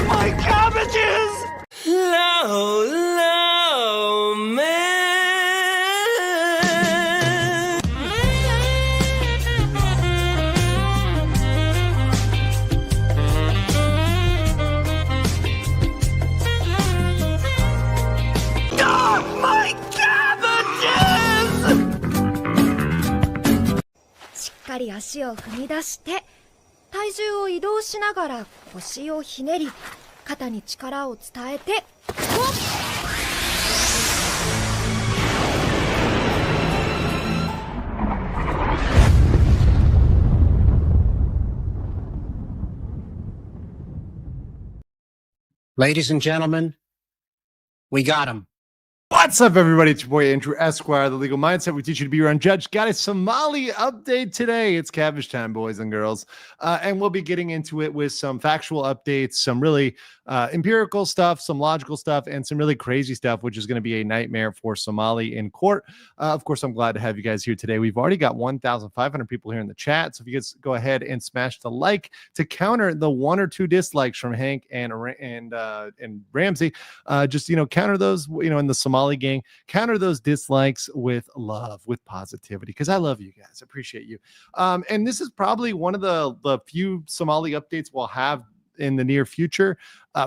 My cabbages! Low, low, man. Ah, my cabbages! しっかり足を踏み出して、体重を移動しながら腰をひねり、肩に力を伝えて、Ladies and gentlemen, we got him. What's up, everybody? It's your boy Andrew Esquire, the legal mindset. We teach you to be your own judge. Got a Somali update today. It's cabbage time, boys and girls. And we'll be getting into it with some factual updates, some really empirical stuff, some logical stuff, and some really crazy stuff, which is going to be a nightmare for Somali in court. Of course, I'm glad to have you guys here today. We've already got 1,500 people here in the chat. So if you guys go ahead and smash the like to counter the 1 or 2 dislikes from Hank and Ramsey, just, counter those, in the Somali gang, counter those dislikes with love, with positivity, because I love you guys. I appreciate you. And this is probably one of the few Somali updates we'll have in the near future.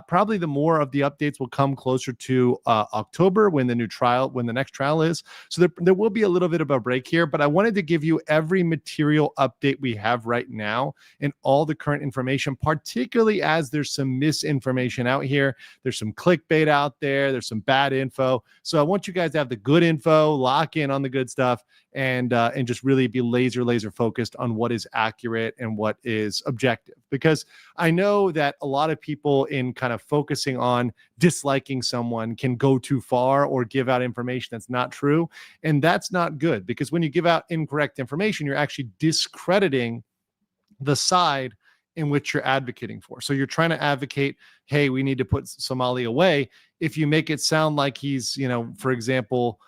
Probably the more of the updates will come closer to October when the next trial is. So there will be a little bit of a break here, but I wanted to give you every material update we have right now and all the current information, particularly as there's some misinformation out here. There's some clickbait out there. There's some bad info. So I want you guys to have the good info, lock in on the good stuff, and just really be laser focused on what is accurate and what is objective. Because I know that a lot of people in kind of focusing on disliking someone can go too far or give out information that's not true. And that's not good, because when you give out incorrect information, you're actually discrediting the side in which you're advocating for. So you're trying to advocate, hey, we need to put Somali away. If you make it sound like he's, for example,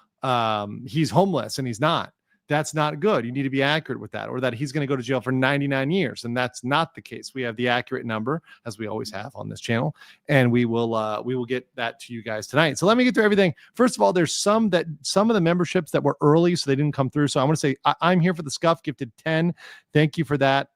he's homeless and he's not, that's not good. You need to be accurate with that, or that he's going to go to jail for 99 years. And that's not the case. We have the accurate number, as we always have on this channel. And we will get that to you guys tonight. So let me get through everything. First of all, there's some of the memberships that were early, so they didn't come through. So I want to say I'm here for the scuff, gifted 10. Thank you for that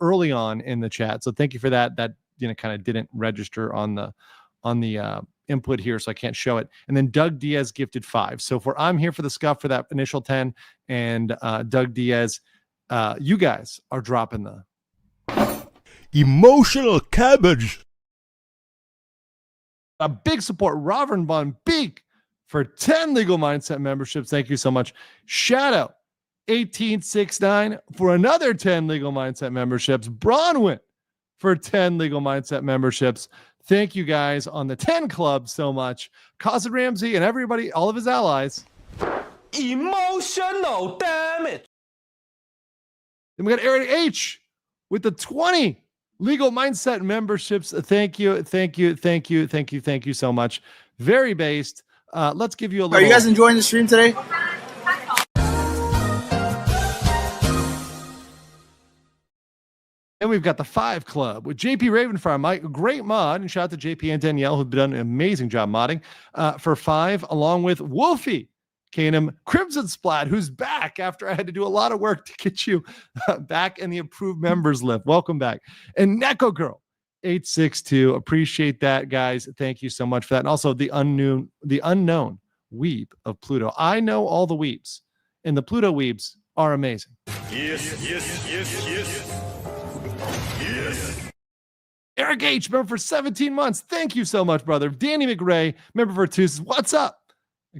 early on in the chat. So thank you for that. That, kind of didn't register on the input here, so I can't show it. And then Doug Diaz gifted 5. So for I'm here for the scuff for that initial 10, and Doug Diaz, you guys are dropping the emotional cabbage. A big support, Robin Von Beek, for 10 legal mindset memberships. Thank you so much. Shadow 1869 for another 10 legal mindset memberships. Bronwyn for 10 legal mindset memberships. Thank you guys on the 10 club so much. Cousin Ramsey and everybody, all of his allies. Emotional damage. Then we got Eric H with the 20 legal mindset memberships. Thank you so much. Very based. Let's give you a little. Are you guys enjoying the stream today? And we've got the 5 Club with JP Ravenfire, Mike, great mod, and shout out to JP and Danielle, who've done an amazing job modding for 5, along with Wolfie, Canum, Crimson Splat, who's back after I had to do a lot of work to get you back in the approved members list. Welcome back. And Neko Girl 862, appreciate that, guys. Thank you so much for that. And also the unknown weeb of Pluto. I know all the weebs, and the Pluto weebs are amazing. Yes. Eric H, member for 17 months. Thank you so much, brother. Danny McRae, member for 2. What's up?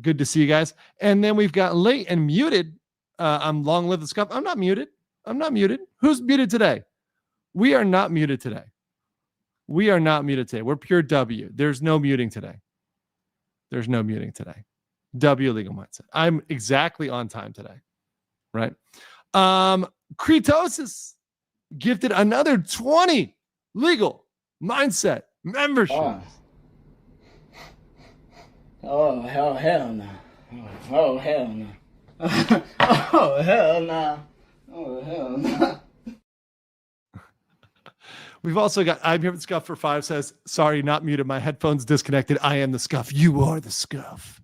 Good to see you guys. And then we've got late and muted I'm long live the scuff. I'm not muted. Who's muted today? We are not muted today. We're pure W. There's no muting today. W legal mindset. I'm exactly on time today. Right? Kretosis gifted another 20 legal mindset membership. Oh hell no. Oh hell no. Oh hell no. Oh hell no. We've also got I'm here with Scuff for 5 says, sorry, not muted. My headphones disconnected. I am the Scuff. You are the Scuff.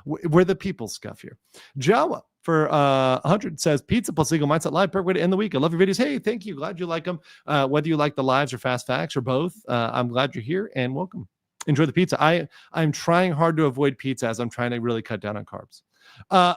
We're the people Scuff here. Jawa for 100 says, pizza plus legal mindset live, perfect way to end the week. I love your videos. Hey, thank you. Glad you like them. Whether you like the lives or fast facts or both, I'm glad you're here and welcome. Enjoy the pizza. I'm trying hard to avoid pizza as I'm trying to really cut down on carbs.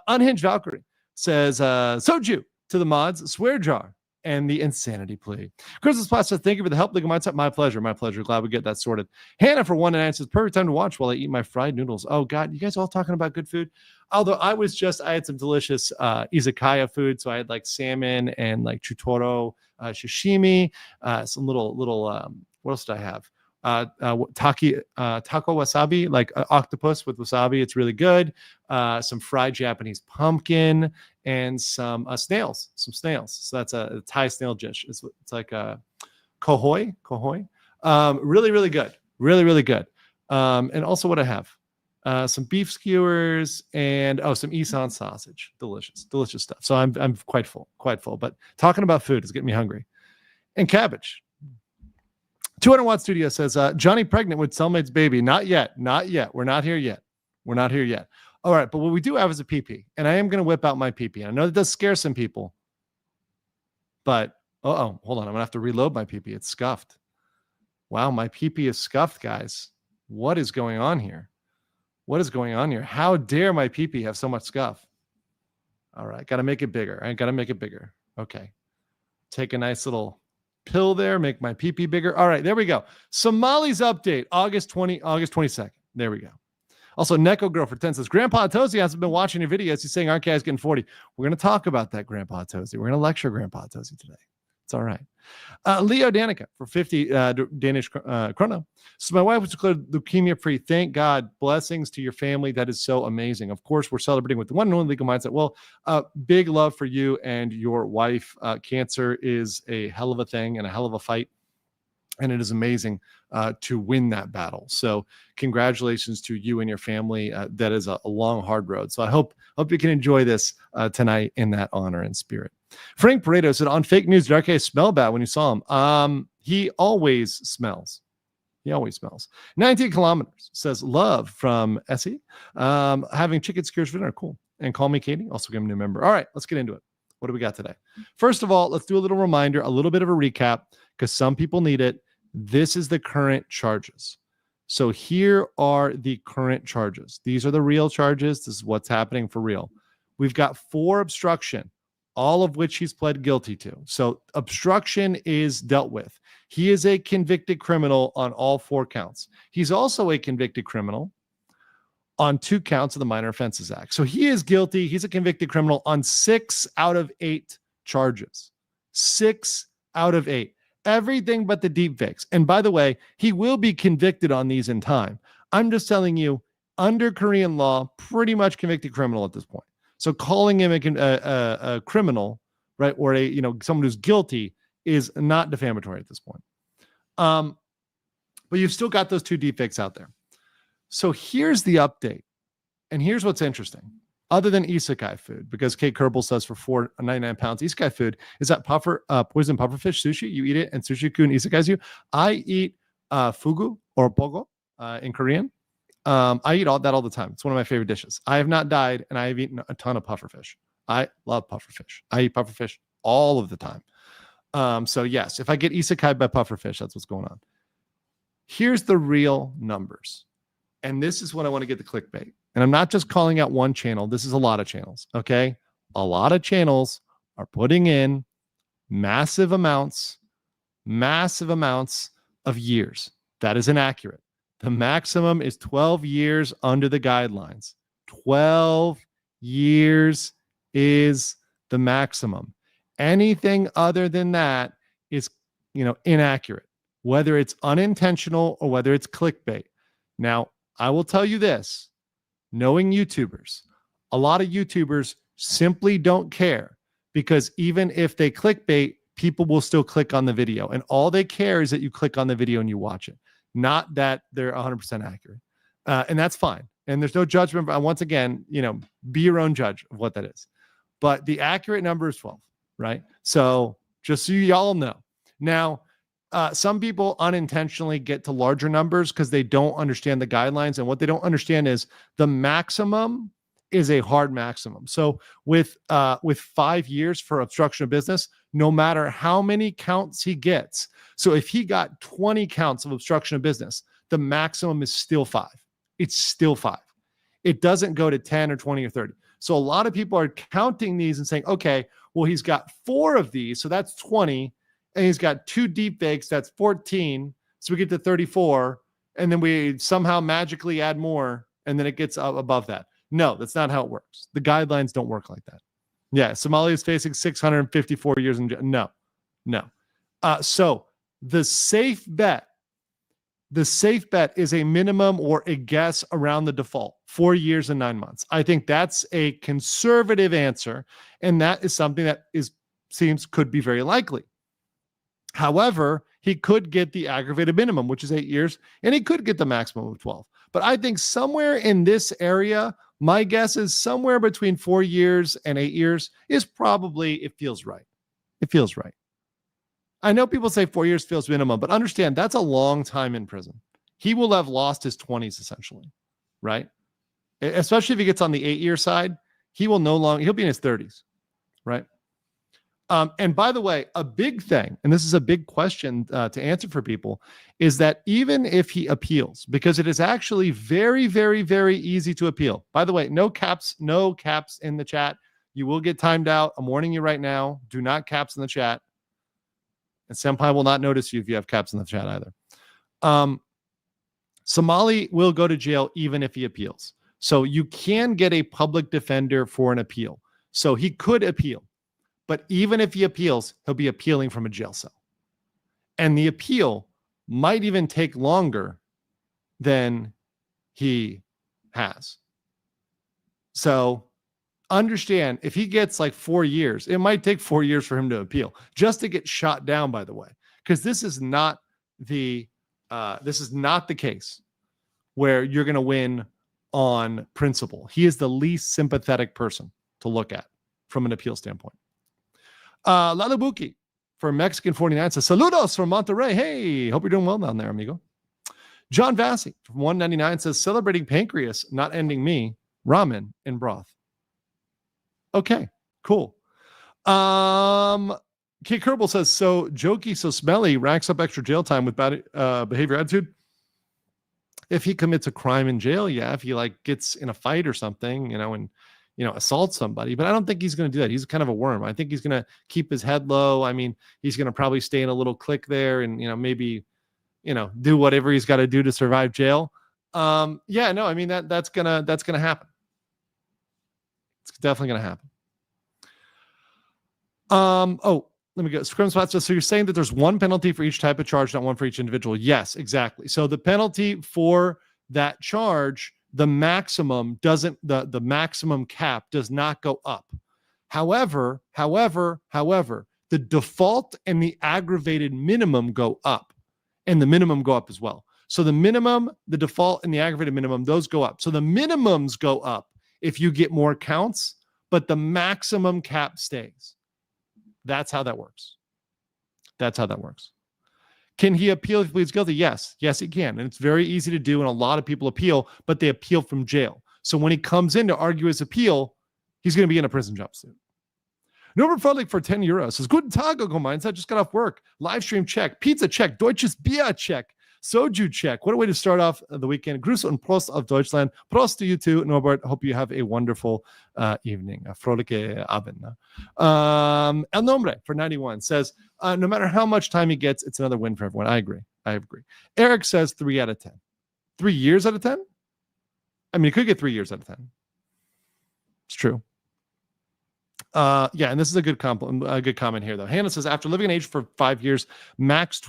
Unhinged Valkyrie says, soju to the mods, swear jar, and the insanity plea. Christmas Plus says, thank you for the help, legal mindset. My pleasure. Glad we get that sorted. Hannah for 1 says, perfect time to watch while I eat my fried noodles. Oh God, you guys all talking about good food? Although I had some delicious izakaya food. So I had like salmon and like chutoro, sashimi, some little what else did I have? Taco wasabi, like octopus with wasabi. It's really good. Some fried Japanese pumpkin and some snails. So that's a Thai snail dish. It's like a kohoi. Really, really good. Really good. And also what I have, some beef skewers and some Isan sausage. Delicious stuff. So I'm quite full. But talking about food is getting me hungry. And cabbage. 200 Watt Studio says, Johnny pregnant with cellmate's baby. Not yet. We're not here yet. All right. But what we do have is a PP. And I am going to whip out my PP. I know that does scare some people. But, hold on. I'm going to have to reload my PP. It's scuffed. Wow. My PP is scuffed, guys. What is going on here? How dare my PP have so much scuff? All right. Got to make it bigger. Okay. Take a nice little pill there, make my PP bigger. All right, there we go. Somali's update, August 22nd. There we go. Also, Neko Girl for 10 says, Grandpa Tosi hasn't been watching your videos. He's saying RK is getting 40. We're going to talk about that, Grandpa Tosi. We're going to lecture Grandpa Tosi today. It's all right. Leo Danica for 50 Danish chrono. So my wife was declared leukemia-free. Thank God. Blessings to your family. That is so amazing. Of course, we're celebrating with the one and only legal mindset. Well, big love for you and your wife. Cancer is a hell of a thing and a hell of a fight. And it is amazing to win that battle. So congratulations to you and your family. That is a long, hard road. So I hope you can enjoy this tonight in that honor and spirit. Frank Pareto said, on fake news, did RK smell bad when you saw him? He always smells. 19 kilometers says, love from Essie. Having chicken skewers for dinner. Cool. And call me Katie. Also give him a new member. All right, let's get into it. What do we got today? First of all, let's do a little reminder, a little bit of a recap, because some people need it. This is the current charges. So here are the current charges. These are the real charges. This is what's happening for real. We've got 4 obstruction, all of which he's pled guilty to. So obstruction is dealt with. He is a convicted criminal on all 4 counts. He's also a convicted criminal on 2 counts of the Minor Offenses Act. So he is guilty. He's a convicted criminal on 6 out of 8 charges. 6 out of 8. Everything but the deep fakes. And by the way, he will be convicted on these in time. I'm just telling you, under Korean law, pretty much convicted criminal at this point. So calling him a criminal, right, or someone who's guilty is not defamatory at this point. But you've still got those 2 deep fakes out there. So here's the update. And here's what's interesting. Other than isekai food, because Kate Kerbal says for 499 pounds, isekai food is that poison pufferfish sushi. You eat it and sushi-kun isekais you. I eat fugu or bogo in Korean. I eat all the time. It's one of my favorite dishes. I have not died, and I have eaten a ton of pufferfish. I love pufferfish. I eat pufferfish all of the time. So yes, if I get isekai by pufferfish, that's what's going on. Here's the real numbers. And this is what I want to get the clickbait. And I'm not just calling out one channel. This is a lot of channels, okay? A lot of channels are putting in massive amounts of years. That is inaccurate. The maximum is 12 years under the guidelines. 12 years is the maximum. Anything other than that is, inaccurate, whether it's unintentional or whether it's clickbait. Now, I will tell you this, knowing YouTubers, a lot of YouTubers simply don't care, because even if they clickbait, people will still click on the video. And all they care is that you click on the video and you watch it, not that they're 100% accurate. And that's fine. And there's no judgment. Once again, be your own judge of what that is. But the accurate number is 12, right? So just so y'all know. Now, some people unintentionally get to larger numbers because they don't understand the guidelines. And what they don't understand is the maximum is a hard maximum. So with 5 years for obstruction of business, no matter how many counts he gets, so if he got 20 counts of obstruction of business, the maximum is still 5. It's still 5. It doesn't go to 10 or 20 or 30. So a lot of people are counting these and saying, okay, well, he's got 4 of these, so that's 20, and he's got 2 deep fakes, that's 14, so we get to 34, and then we somehow magically add more, and then it gets up above that. No, that's not how it works. The guidelines don't work like that. Yeah, Somali is facing 654 years in jail. No. So the safe bet is a minimum or a guess around the default, 4 years and 9 months. I think that's a conservative answer, and that is something that seems could be very likely. However, he could get the aggravated minimum, which is 8 years, and he could get the maximum of 12. But I think somewhere in this area, my guess is somewhere between 4 years and 8 years is probably, it feels right. It feels right. I know people say 4 years feels minimum, but understand that's a long time in prison. He will have lost his 20s essentially, right? Especially if he gets on the 8-year side, he'll be in his 30s, right? And by the way, a big thing, and this is a big question to answer for people, is that even if he appeals, because it is actually very, very, very easy to appeal. By the way, no caps in the chat. You will get timed out. I'm warning you right now. Do not caps in the chat. And Senpai will not notice you if you have caps in the chat either. Somali will go to jail even if he appeals. So you can get a public defender for an appeal. So he could appeal. But even if he appeals, he'll be appealing from a jail cell. And the appeal might even take longer than he has. So understand, if he gets like 4 years, it might take 4 years for him to appeal, just to get shot down, by the way, because this is not the case where you're going to win on principle. He is the least sympathetic person to look at from an appeal standpoint. Lalabuki for Mexican 49 says, saludos from Monterrey. Hey, hope you're doing well down there, amigo. John Vassy from 199 says, celebrating pancreas, not ending me, ramen and broth. Okay, cool. Kate Kerbal says, so jokey, so smelly, racks up extra jail time with bad behavior attitude. If he commits a crime in jail, yeah. If he gets in a fight or something, and assault somebody, but I don't think he's going to do that. He's kind of a worm. I think he's going to keep his head low. I mean, he's going to probably stay in a little clique there and, maybe, do whatever he's got to do to survive jail. That's going to happen. It's definitely going to happen. Let me go. Scrum Spot says, so you're saying that there's one penalty for each type of charge, not one for each individual. Yes, exactly. So the penalty for that charge, the maximum the maximum cap does not go up. However, the default and the aggravated minimum go up, and the minimum go up as well. So the minimum, the default, and the aggravated minimum, those go up. So the minimums go up if you get more counts, but the maximum cap stays. That's how that works. Can he appeal if he pleads guilty? Yes, he can. And it's very easy to do. And a lot of people appeal, but they appeal from jail. So when he comes in to argue his appeal, he's going to be in a prison jumpsuit. Norbert Fredlich for 10 euros says, Guten Tag, Go Mindset. Just got off work. Live stream check. Pizza check. Deutsches Bier check. Soju check. What a way to start off the weekend. Grüße und Prost auf Deutschland. Prost to you too, Norbert. Hope you have a wonderful evening. A frohliche Abend. El Nombre for 91 says, no matter how much time he gets, it's another win for everyone. I agree. Eric says 3 out of 10. 3 years out of 10? I mean, he could get 3 years out of 10. It's true. Yeah, and this is a good comment here, though. Hannah says, after living in Asia for 5 years, max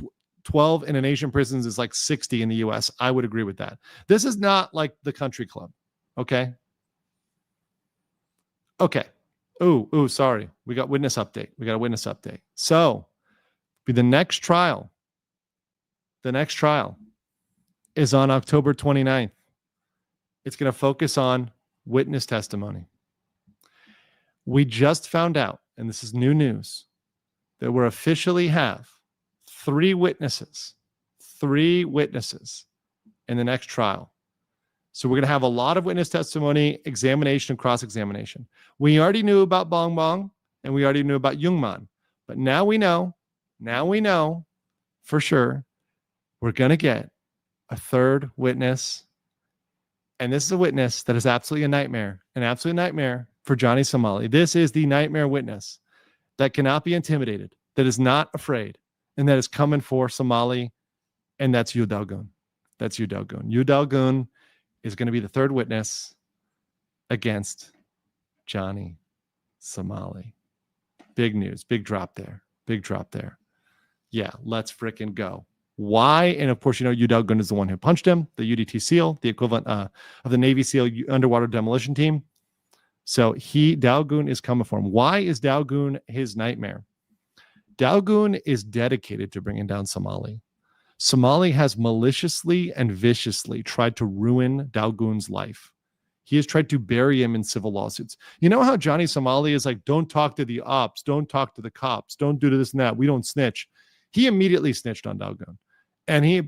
12 in an Asian prisons is like 60 in the U.S. I would agree with that. This is not like the country club, okay? Okay. Ooh, sorry. We got a witness update. So, the next trial is on October 29th. It's going to focus on witness testimony. We just found out, and this is new news, that we officially have 3 witnesses in the next trial. So we're going to have a lot of witness testimony, examination, and cross-examination. We already knew about Bong Bong, and we already knew about Youngman. But now we know for sure we're going to get a third witness. And this is a witness that is absolutely an absolute nightmare for Johnny Somali. This is the nightmare witness that cannot be intimidated, that is not afraid, and that is coming for Somali, and that's Yu Dalgun. Yu Dalgun is going to be the third witness against Johnny Somali. Big news, big drop there. Yeah, let's fricking go. Why? And of course, Yu Dalgun is the one who punched him, the UDT SEAL, the equivalent of the Navy SEAL underwater demolition team. So Dalgun is coming for him. Why is Dalgun his nightmare? Dalgun is dedicated to bringing down Somali. Somali has maliciously and viciously tried to ruin Dalgun's life. He has tried to bury him in civil lawsuits. You know how Johnny Somali is like, don't talk to the ops, don't talk to the cops, don't do this and that, we don't snitch. He immediately snitched on Dalgun. And he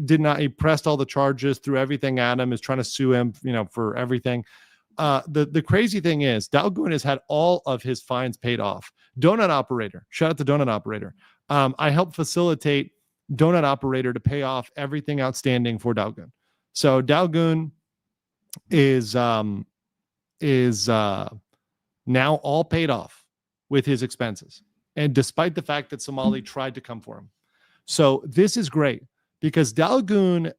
did not, he pressed all the charges, threw everything at him, is trying to sue him, for everything. The crazy thing is, Dalgun has had all of his fines paid off. Donut Operator, shout out to Donut Operator. I helped facilitate Donut Operator to pay off everything outstanding for Dalgun. So Dalgun is now all paid off with his expenses, and despite the fact that Somali tried to come for him. So this is great because Dalgun,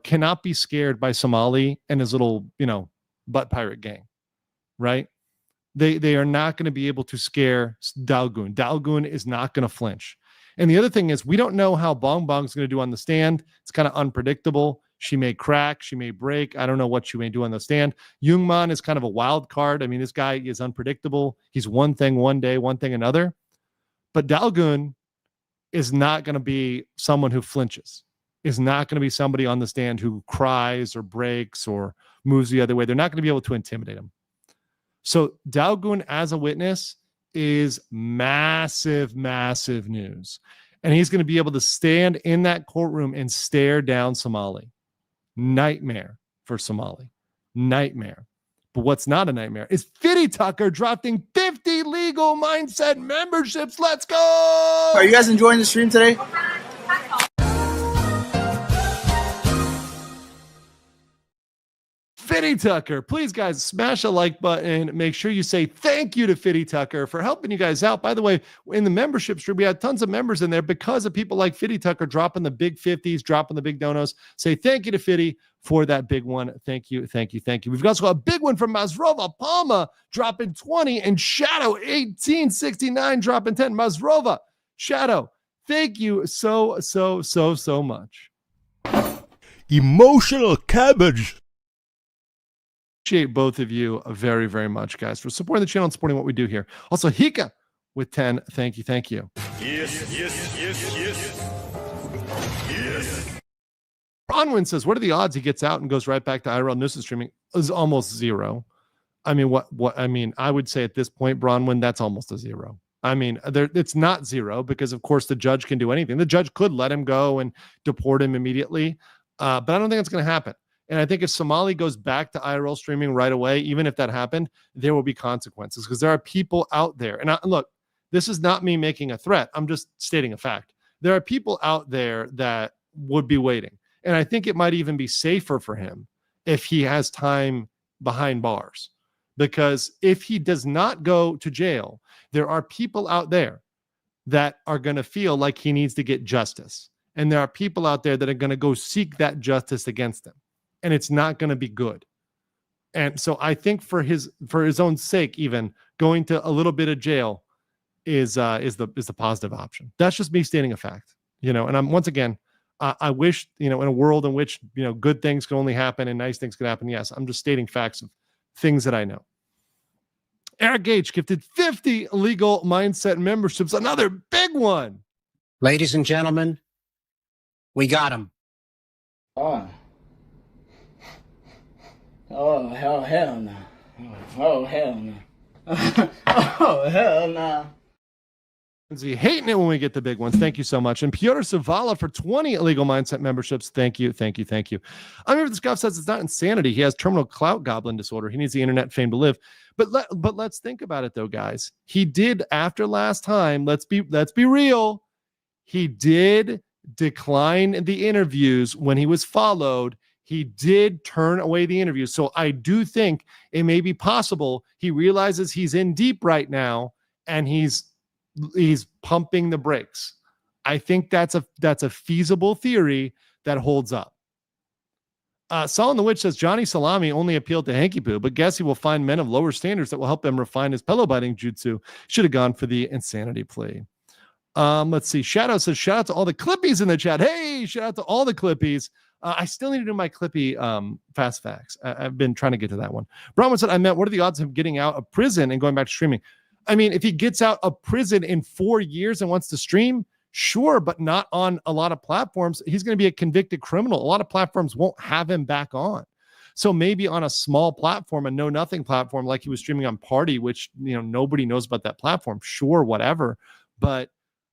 cannot be scared by Somali and his little, butt pirate gang, right? They are not going to be able to scare Dalgun. Dalgun is not going to flinch. And the other thing is, we don't know how Bong Bong's going to do on the stand. It's kind of unpredictable. She may crack, she may break. I don't know what she may do on the stand. Youngman is kind of a wild card. I mean, this guy is unpredictable. He's one thing one day, one thing another. But Dalgun is not going to be someone who flinches, is not going to be somebody on the stand who cries or breaks or moves the other way. They're not going to be able to intimidate him. So Dalgun as a witness is massive, massive news. And he's going to be able to stand in that courtroom and stare down Somali. Nightmare for Somali. Nightmare. But what's not a nightmare is Fitty Tucker dropping 50 legal mindset memberships. Let's go! Are you guys enjoying the stream today? Fitty Tucker, please guys, smash a like button. Make sure you say thank you to Fitty Tucker for helping you guys out. By the way, in the membership stream, we had tons of members in there because of people like Fitty Tucker dropping the big 50s, dropping the big donos. Say thank you to Fitty for that big one. Thank you. We've also got a big one from Mazrova Palma dropping 20 and Shadow 1869 dropping 10. Mazrova, Shadow, thank you so much. Emotional cabbage. Appreciate both of you very, very much, guys, for supporting the channel and supporting what we do here. Also, Hika with 10. Thank you. Yes. Bronwyn says, what are the odds he gets out and goes right back to IRL news and streaming? Is almost zero. I mean, I would say at this point, Bronwyn, that's almost a zero. I mean, it's not zero because, of course, the judge can do anything. The judge could let him go and deport him immediately, but I don't think it's going to happen. And I think if Somali goes back to IRL streaming right away, even if that happened, there will be consequences because there are people out there. And look, this is not me making a threat. I'm just stating a fact. There are people out there that would be waiting. And I think it might even be safer for him if he has time behind bars. Because if he does not go to jail, there are people out there that are going to feel like he needs to get justice. And there are people out there that are going to go seek that justice against him. And it's not going to be good. And so I think for his own sake, even going to a little bit of jail is the positive option. That's just me stating a fact, and I'm once again, I wish, in a world in which, good things can only happen and nice things can happen. Yes, I'm just stating facts of things that I know. Eric Gage gifted 50 legal mindset memberships, another big one. Ladies and gentlemen, we got him. Oh. Oh, hell no. Oh, hell no. Oh, hell no. Hating it when we get the big ones. Thank you so much. And Piotr Savala for 20 illegal mindset memberships. Thank you. I'm here. This guy says it's not insanity. He has terminal clout goblin disorder. He needs the internet fame to live. But let's think about it though, guys. He did, after last time, let's be real. He did decline the interviews when he was followed. He did turn away the interviews. So I do think it may be possible he realizes he's in deep right now and he's pumping the brakes. I think that's a feasible theory that holds up. Solon the Witch says Johnny Salami only appealed to Hanky Poo, but guess he will find men of lower standards that will help him refine his pillow biting jutsu. Should have gone for the insanity plea. Let's see. Shadow says shout out to all the Clippies in the chat. Hey, shout out to all the Clippies. I still need to do my Clippy fast facts. I've been trying to get to that one. Bronwyn said, what are the odds of him getting out of prison and going back to streaming? I mean, if he gets out of prison in 4 years and wants to stream, sure, but not on a lot of platforms. He's going to be a convicted criminal. A lot of platforms won't have him back on. So maybe on a small platform, a know-nothing platform like he was streaming on Party, which, nobody knows about that platform. Sure, whatever. But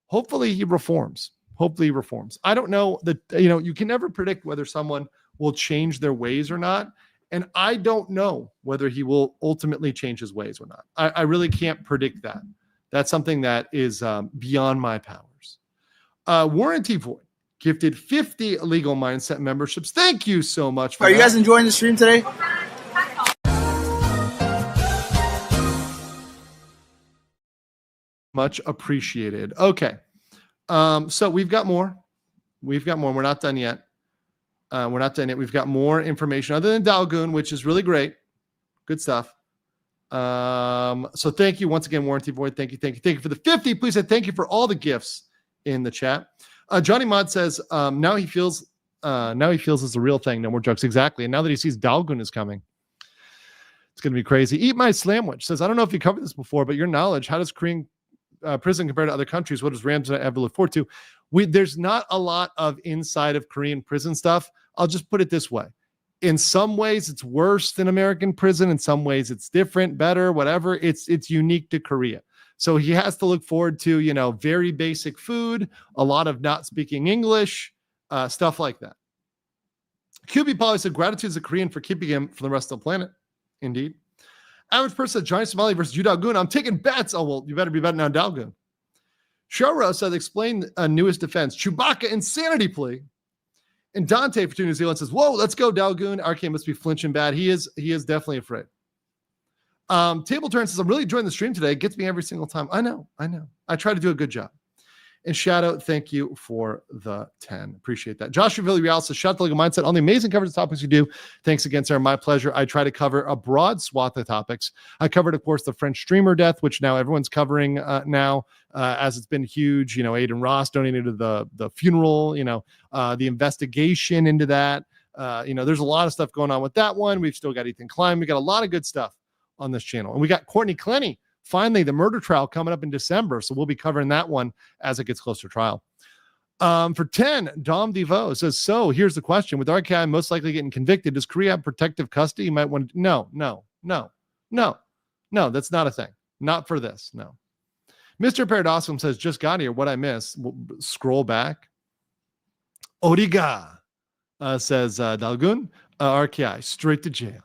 hopefully he reforms. I don't know that, you can never predict whether someone will change their ways or not. And I don't know whether he will ultimately change his ways or not. I really can't predict that. That's something that is beyond my powers. Warranty Void gifted 50 legal mindset memberships. Thank you so much for Are you guys enjoying the stream today? Much appreciated. Okay. So we've got more. We're not done yet. We've got more information other than Dalgoon, which is really great. Good stuff. So thank you once again, Warranty Void. Thank you for the 50. Please say thank you for all the gifts in the chat. Johnny Mod says now he feels it's a real thing. No more jokes. Exactly. And now that he sees Dalgoon is coming, it's going to be crazy. Eat My Slamwich says, I don't know if you covered this before, but your knowledge, how does Korean prison compared to other countries? What does Rams ever look forward to? There's not a lot of inside of Korean prison stuff. I'll just put it this way. In some ways, it's worse than American prison. In some ways, it's different, better, whatever. It's unique to Korea. So he has to look forward to, very basic food, a lot of not speaking English, stuff like that. QB Polly said, gratitude to the Korean for keeping him from the rest of the planet. Indeed. Average person said, Johnny Somali versus Yu Dalgoon. I'm taking bets. Oh, well, you better be betting on Dalgoon. Shoro said, explain newest defense. Chewbacca insanity plea. And Dante for New Zealand says, whoa, let's go, Dalgoon. RK must be flinching bad. He is definitely afraid. Table Turn says, I'm really enjoying the stream today. It gets me every single time. I know. I try to do a good job. And Shadow, thank you for the 10. Appreciate that. Joshua Villarreal says, shout out to Legal Mindset on the amazing coverage of topics you do. Thanks again, sir. My pleasure. I try to cover a broad swath of topics. I covered, of course, the French streamer death, which now everyone's covering as it's been huge. Aiden Ross donated to the funeral, the investigation into that. There's a lot of stuff going on with that one. We've still got Ethan Klein. We got a lot of good stuff on this channel. And we got Courtney Clenny. Finally, the murder trial coming up in December. So we'll be covering that one as it gets closer to trial. For 10, Dom Devoe says, so here's the question. With RKI most likely getting convicted, does Korea have protective custody? You might want to, no, that's not a thing. Not for this, no. Mr. Paradosum says, just got here. What I miss? Scroll back. Origa says, Dalgoon, RKI, straight to jail.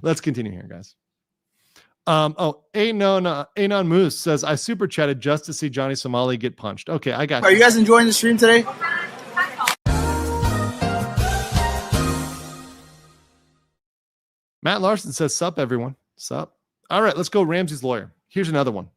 Let's continue here, guys. Anon Moose says, I super chatted just to see Johnny Somali get punched. Okay, I got you. Are you guys enjoying the stream today? Matt Larson says, sup, everyone. Sup. All right, let's go Ramsey's lawyer. Here's another one.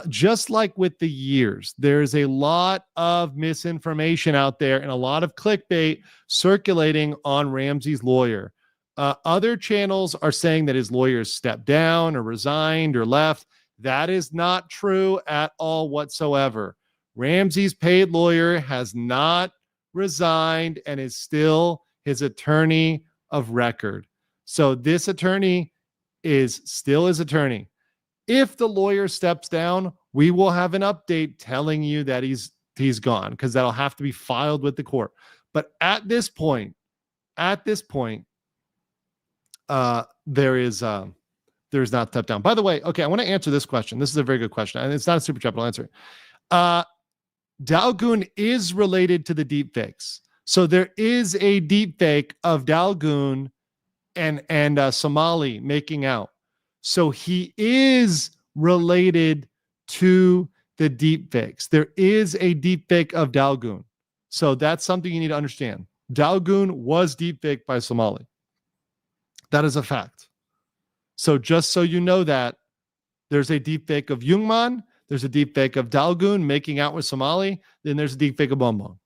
Just like with the years, there's a lot of misinformation out there and a lot of clickbait circulating on Ramsey's lawyer. Other channels are saying that his lawyers stepped down or resigned or left. That is not true at all whatsoever. Ramsey's paid lawyer has not resigned and is still his attorney of record. So this attorney is still his attorney. If the lawyer steps down, we will have an update telling you that he's gone, because that'll have to be filed with the court. But at this point, there's not step down. By the way, okay, I want to answer this question. This is a very good question, and it's not a super chat, but I'll answer it. Dalgoon is related to the deep fakes. So there is a deep fake of Dalgoon and Somali making out. So he is related to the deep fakes. There is a deep fake of Dalgoon. So that's something you need to understand. Dalgoon was deep faked by Somali. That is a fact. So just so you know that, there's a deep fake of Jungmann, there's a deep fake of Dalgoon making out with Somali, then there's a deep fake of Bonbon.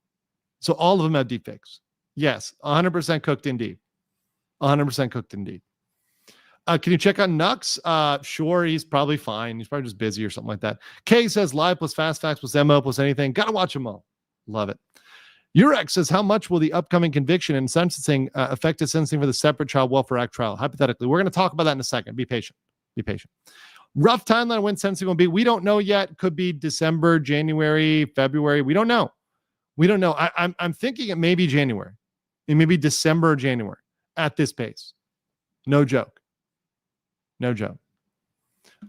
So all of them have deep fakes. Yes, 100% cooked indeed. 100% cooked indeed. Can you check on Nux? Sure, he's probably fine. He's probably just busy or something like that. Kay says live plus fast facts plus MO plus anything. Gotta watch them all. Love it. Urex says, how much will the upcoming conviction and sentencing affect his sentencing for the separate Child Welfare Act trial? Hypothetically, we're going to talk about that in a second. Be patient. Be patient. Rough timeline when sentencing will be. We don't know yet. Could be December, January, February. We don't know. We don't know. I'm thinking it may be January. It may be December or January at this pace. No joke. No joke.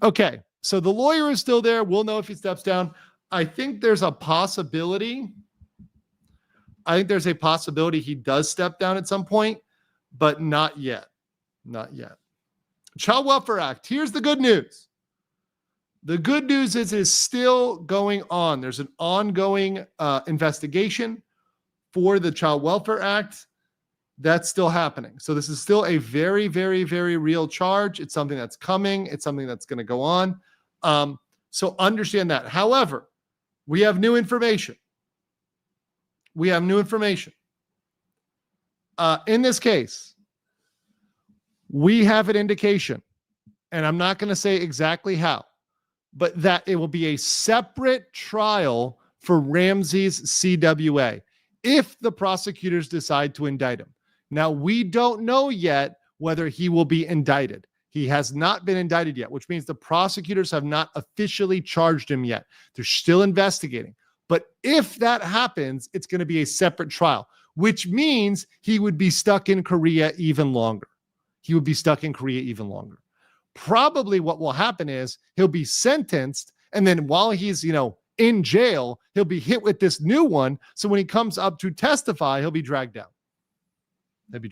Okay. So the lawyer is still there. We'll know if he steps down. I think there's a possibility. He does step down at some point, but not yet. Not yet. Child Welfare Act. Here's the good news. The good news is it is still going on. There's an ongoing investigation for the Child Welfare Act. That's still happening. So this is still a very, very, very real charge. It's something that's coming. It's something that's going to go on. So understand that. However, we have new information. In this case, we have an indication, and I'm not going to say exactly how, but that it will be a separate trial for Ramsey's CWA if the prosecutors decide to indict him. Now, we don't know yet whether he will be indicted. He has not been indicted yet, which means the prosecutors have not officially charged him yet. They're still investigating. But if that happens, it's going to be a separate trial, which means he would be stuck in Korea even longer. Probably what will happen is he'll be sentenced, and then while he's, in jail, he'll be hit with this new one. So when he comes up to testify, he'll be dragged down. That's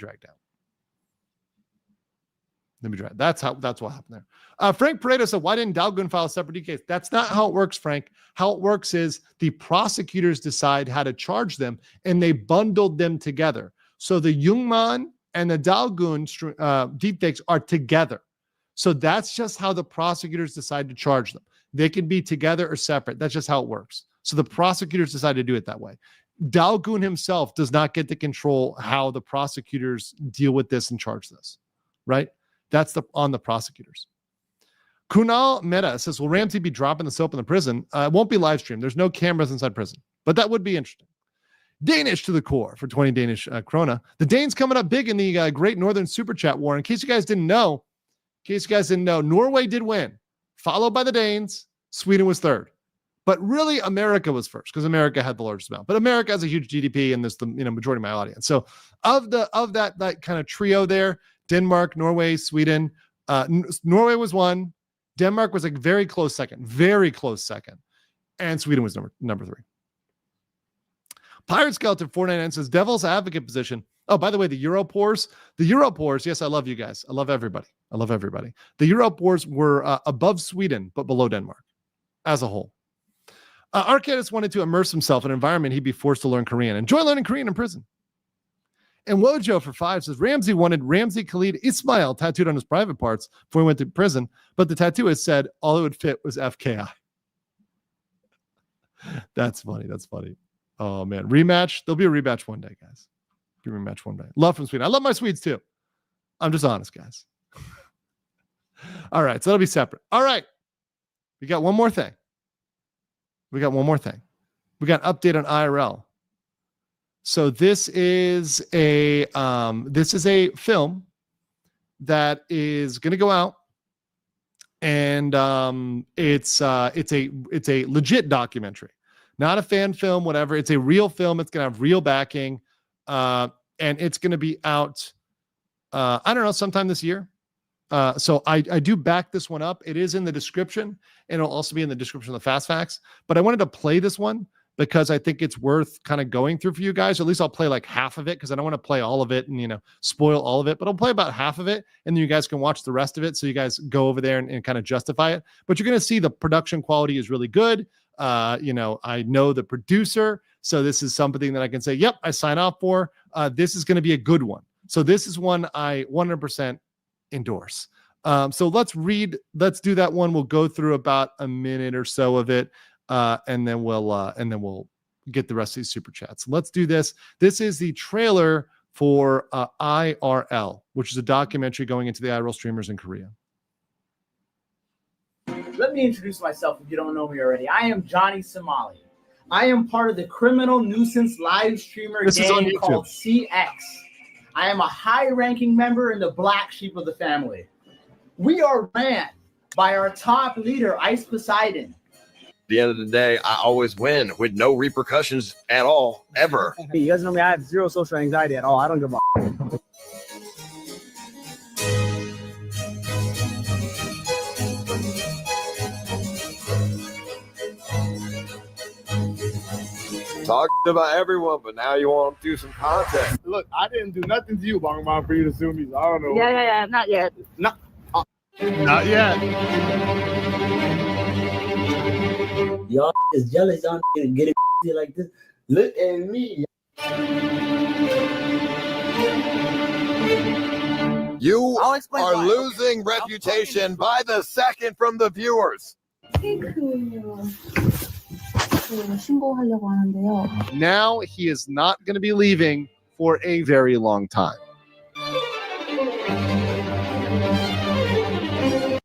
what happened there. Frank Pareto said, why didn't Dalgoon file a separate D case? That's not how it works, Frank. How it works is the prosecutors decide how to charge them, and they bundled them together. So the Jungmann and the Dalgoon deepfakes are together. So that's just how the prosecutors decide to charge them. They can be together or separate. That's just how it works. So the prosecutors decide to do it that way. Dalgoon himself does not get to control how the prosecutors deal with this and charge this, right? That's on the prosecutors. Kunal Mehta says, will Ramsey be dropping the soap in the prison? It won't be live streamed. There's no cameras inside prison, but that would be interesting. Danish to the core for 20 Danish krona. The Danes coming up big in the Great Northern Super Chat War. In case you guys didn't know, Norway did win, followed by the Danes. Sweden was third. But really, America was first because America had the largest amount. But America has a huge GDP, and there's the majority of my audience. So of that kind of trio there, Denmark, Norway, Sweden. Norway was one. Denmark was a very close second, and Sweden was number three. Pirate Skeleton 499 says devil's advocate position. Oh, by the way, the Europors. Yes, I love you guys. I love everybody. The Europors were above Sweden but below Denmark as a whole. Arcadis wanted to immerse himself in an environment he'd be forced to learn Korean. Enjoy learning Korean in prison. And Wojo for 5 says Ramsey wanted Ramsey Khalid Ismail tattooed on his private parts before he went to prison, but the tattooist said all it would fit was FKI. That's funny. Oh, man. Rematch. There'll be a rematch one day, guys. Love from Sweden. I love my Swedes, too. I'm just honest, guys. All right, so that'll be separate. All right. We got one more thing. We got an update on IRL. So this is a film that is going to go out, and it's a legit documentary, not a fan film, whatever. It's a real film. It's going to have real backing, and it's going to be out. I don't know, sometime this year. So I do back this one up. It is in the description, and it'll also be in the description of the Fast Facts. But I wanted to play this one because I think it's worth kind of going through for you guys. Or at least I'll play like half of it, because I don't want to play all of it and spoil all of it. But I'll play about half of it, and then you guys can watch the rest of it. So you guys go over there and kind of justify it. But you're going to see the production quality is really good. I know the producer, so this is something that I can say, yep, I sign off for. This is going to be a good one. So this is one I 100% endorse. So let's do that one. We'll go through about a minute or so of it, and then we'll get the rest of these super chats. Let's do this. This is the trailer for IRL, which is a documentary going into the IRL streamers in Korea. Let me introduce myself if you don't know me already. I am Johnny Somali. I am part of the criminal nuisance live streamer gang called CX. I am a high-ranking member in the black sheep of the family. We are ran by our top leader, Ice Poseidon. At the end of the day, I always win with no repercussions at all, ever. Hey, you guys know me, I have zero social anxiety at all. I don't give a Talk about everyone, but now you want to do some content. Look, I didn't do nothing to you, Bong Bong, for you to sue me. So I don't know. Yeah, not yet. Not yet. Y'all is jealous. Y'all getting like this. Look at me. You are losing reputation by the second from the viewers. 신고하려고 하는데요. Now he is not going to be leaving for a very long time.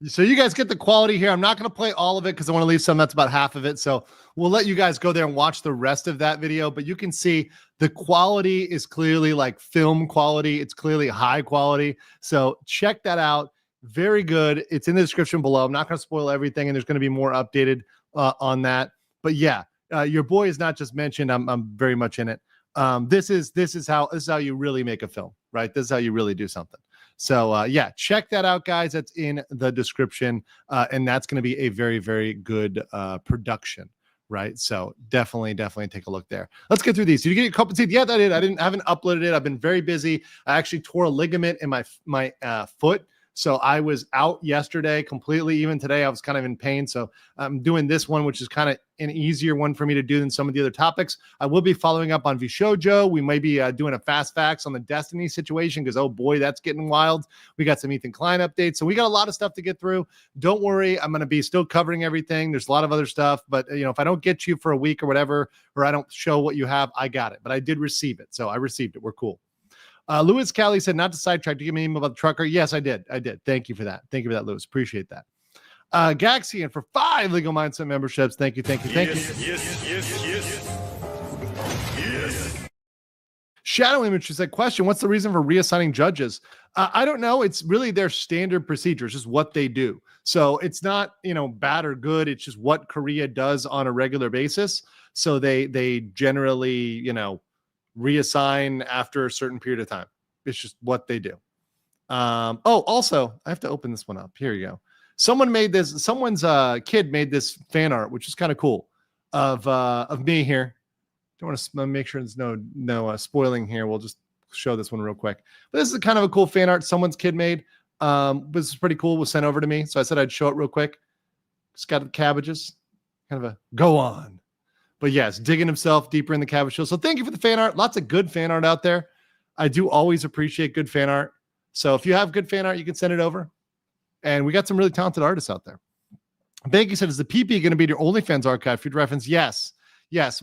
So you guys get the quality here. I'm not going to play all of it because I want to leave some. That's about half of it. So we'll let you guys go there and watch the rest of that video. But you can see the quality is clearly like film quality. It's clearly high quality. So check that out. Very good. It's in the description below. I'm not going to spoil everything, and there's going to be more updated on that. But yeah, your boy is not just mentioned. I'm very much in it. This is how you really make a film, right? This is how you really do something. So yeah, check that out, guys. That's in the description, and that's going to be a very, very good production, right? So definitely take a look there. Let's get through these. Did you get your cup of tea? Yeah, I did. I haven't uploaded it. I've been very busy. I actually tore a ligament in my foot. So I was out yesterday completely. Even today, I was kind of in pain. So I'm doing this one, which is kind of an easier one for me to do than some of the other topics. I will be following up on Vishojo. We may be doing a fast facts on the Destiny situation because, oh boy, that's getting wild. We got some Ethan Klein updates. So we got a lot of stuff to get through. Don't worry. I'm going to be still covering everything. There's a lot of other stuff. But, if I don't get you for a week or whatever, or I don't show what you have, I got it. But I did receive it. So I received it. We're cool. Louis Callie said, not to sidetrack, to give me an email about the trucker. Yes, I did. Thank you for that. Thank you for that, Louis. Appreciate that. Gaxian for 5 Legal Mindset memberships. Thank you. Yes. Shadow Image said, question, what's the reason for reassigning judges? I don't know. It's really their standard procedure. It's just what they do. So it's not, bad or good. It's just what Korea does on a regular basis. So they generally, reassign after a certain period of time. It's just what they do. Also, I have to open this one up. Here you go. Someone's kid made this fan art, which is kind of cool, of me here. Don't want to make sure there's no spoiling here. We'll just show this one real quick. But this is kind of a cool fan art someone's kid made. This is pretty cool. It was sent over to me, so I said I'd show it real quick. It's got the cabbages, kind of a go on. But yes, digging himself deeper in the cabbage hill. So thank you for the fan art. Lots of good fan art out there. I do always appreciate good fan art. So if you have good fan art, you can send it over. And we got some really talented artists out there. Banky said, is the PP going to be your OnlyFans archive for your reference? Yes.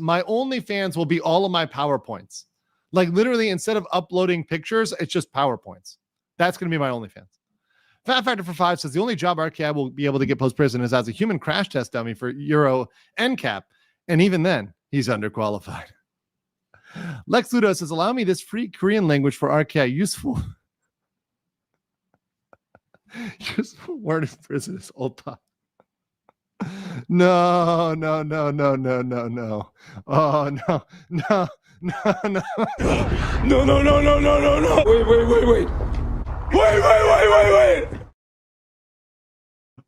My OnlyFans will be all of my PowerPoints. Like literally, instead of uploading pictures, it's just PowerPoints. That's going to be my OnlyFans. Fat Factor for 5 says the only job RKI will be able to get post-prison is as a human crash test dummy for Euro NCAP. And even then, he's underqualified. Lex Ludo says, allow me this free Korean language for RKI. Useful word in prison is oppa. No. Oh, no. No. Wait.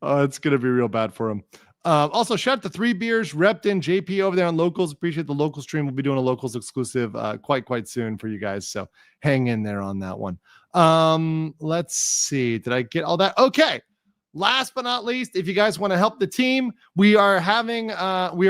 Oh, it's going to be real bad for him. Also, shout out to 3 Beers, Repton, JP over there on Locals. Appreciate the local stream. We'll be doing a Locals exclusive quite soon for you guys. So hang in there on that one. Let's see. Did I get all that? Okay. Last but not least, if you guys want to help the team, we are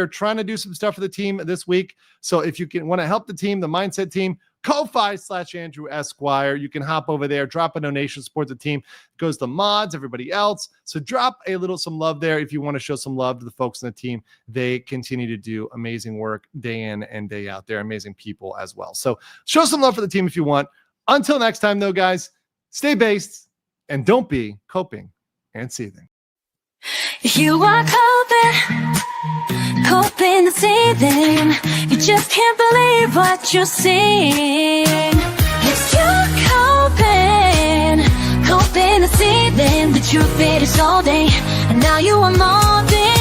trying to do some stuff for the team this week. So if you want to help the team, the Mindset team, Ko-Fi/Andrew Esquire. You can hop over there, drop a donation, support the team. It goes to mods, everybody else. So drop some love there if you want to show some love to the folks on the team. They continue to do amazing work day in and day out. They're amazing people as well. So show some love for the team if you want. Until next time, though, guys, stay based and don't be coping and seething. You are coping and seething. You just can't believe what you're seeing. Yes, you're coping and seething. The truth it is all day, and now you are molding.